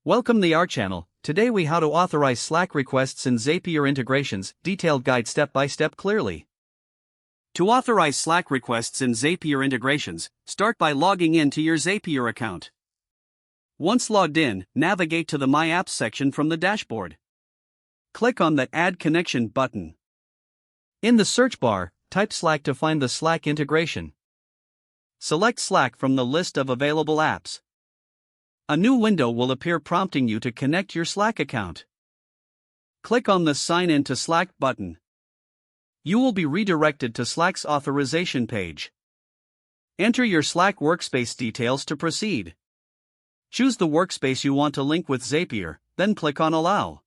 Welcome to our channel. Today we how to authorize Slack requests in Zapier integrations, detailed guide step by step clearly. To authorize Slack requests in Zapier integrations, start by logging in to your Zapier account. Once logged in, navigate to the My Apps section from the dashboard. Click on the Add Connection button. In the search bar, type Slack to find the Slack integration. Select Slack from the list of available apps. A new window will appear prompting you to connect your Slack account. Click on the Sign in to Slack button. You will be redirected to Slack's authorization page. Enter your Slack workspace details to proceed. Choose the workspace you want to link with Zapier, then click on Allow.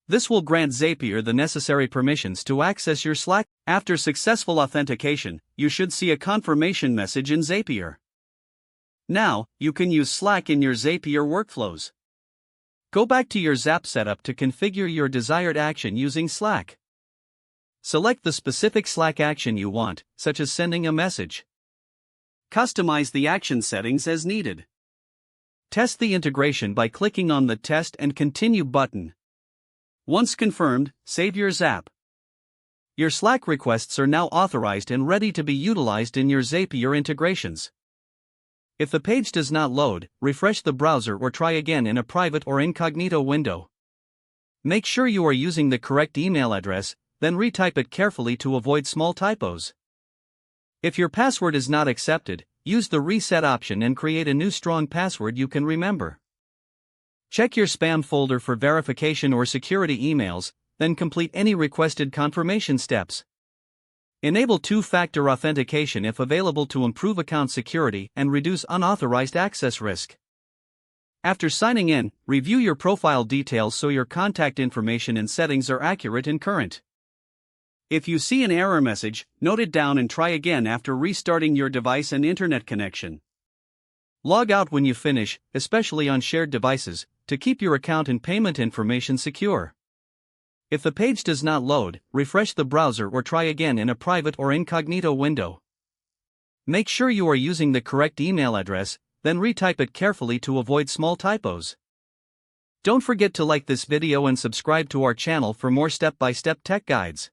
This will grant Zapier the necessary permissions to access your Slack. After successful authentication, you should see a confirmation message in Zapier. Now, you can use Slack in your Zapier workflows. Go back to your Zap setup to configure your desired action using Slack. Select the specific Slack action you want, such as sending a message. Customize the action settings as needed. Test the integration by clicking on the Test and Continue button. Once confirmed, save your Zap. Your Slack requests are now authorized and ready to be utilized in your Zapier integrations. If the page does not load, refresh the browser or try again in a private or incognito window. Make sure you are using the correct email address, then retype it carefully to avoid small typos. If your password is not accepted, use the reset option and create a new strong password you can remember. Check your spam folder for verification or security emails, then complete any requested confirmation steps. Enable two-factor authentication if available to improve account security and reduce unauthorized access risk. After signing in, review your profile details so your contact information and settings are accurate and current. If you see an error message, note it down and try again after restarting your device and internet connection. Log out when you finish, especially on shared devices, to keep your account and payment information secure. If the page does not load, refresh the browser or try again in a private or incognito window. Make sure you are using the correct email address, then retype it carefully to avoid small typos. Don't forget to like this video and subscribe to our channel for more step-by-step tech guides.